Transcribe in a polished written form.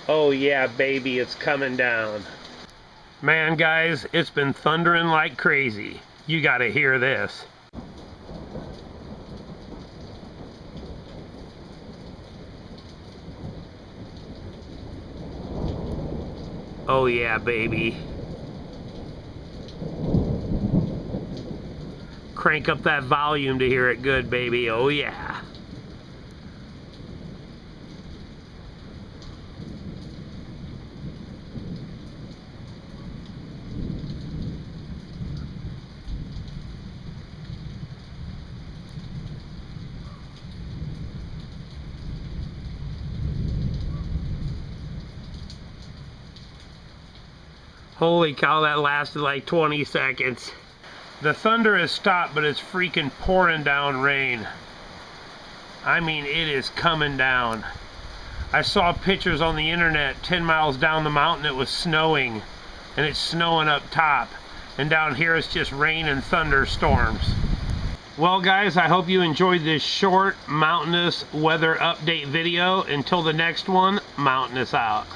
Oh yeah, baby, it's coming down. Man, guys, it's been thundering like crazy. You gotta hear this. Oh yeah, baby. Crank up that volume to hear it good, baby. Oh yeah. Holy cow, that lasted like 20 seconds. The thunder has stopped, but it's freaking pouring down rain. I mean, it is coming down. I saw pictures on the internet 10 miles down the mountain it was snowing, and it's snowing up top. And down here it's just rain and thunderstorms. Well guys, I hope you enjoyed this short Mountainous weather update video. Until the next one, Mountainous out.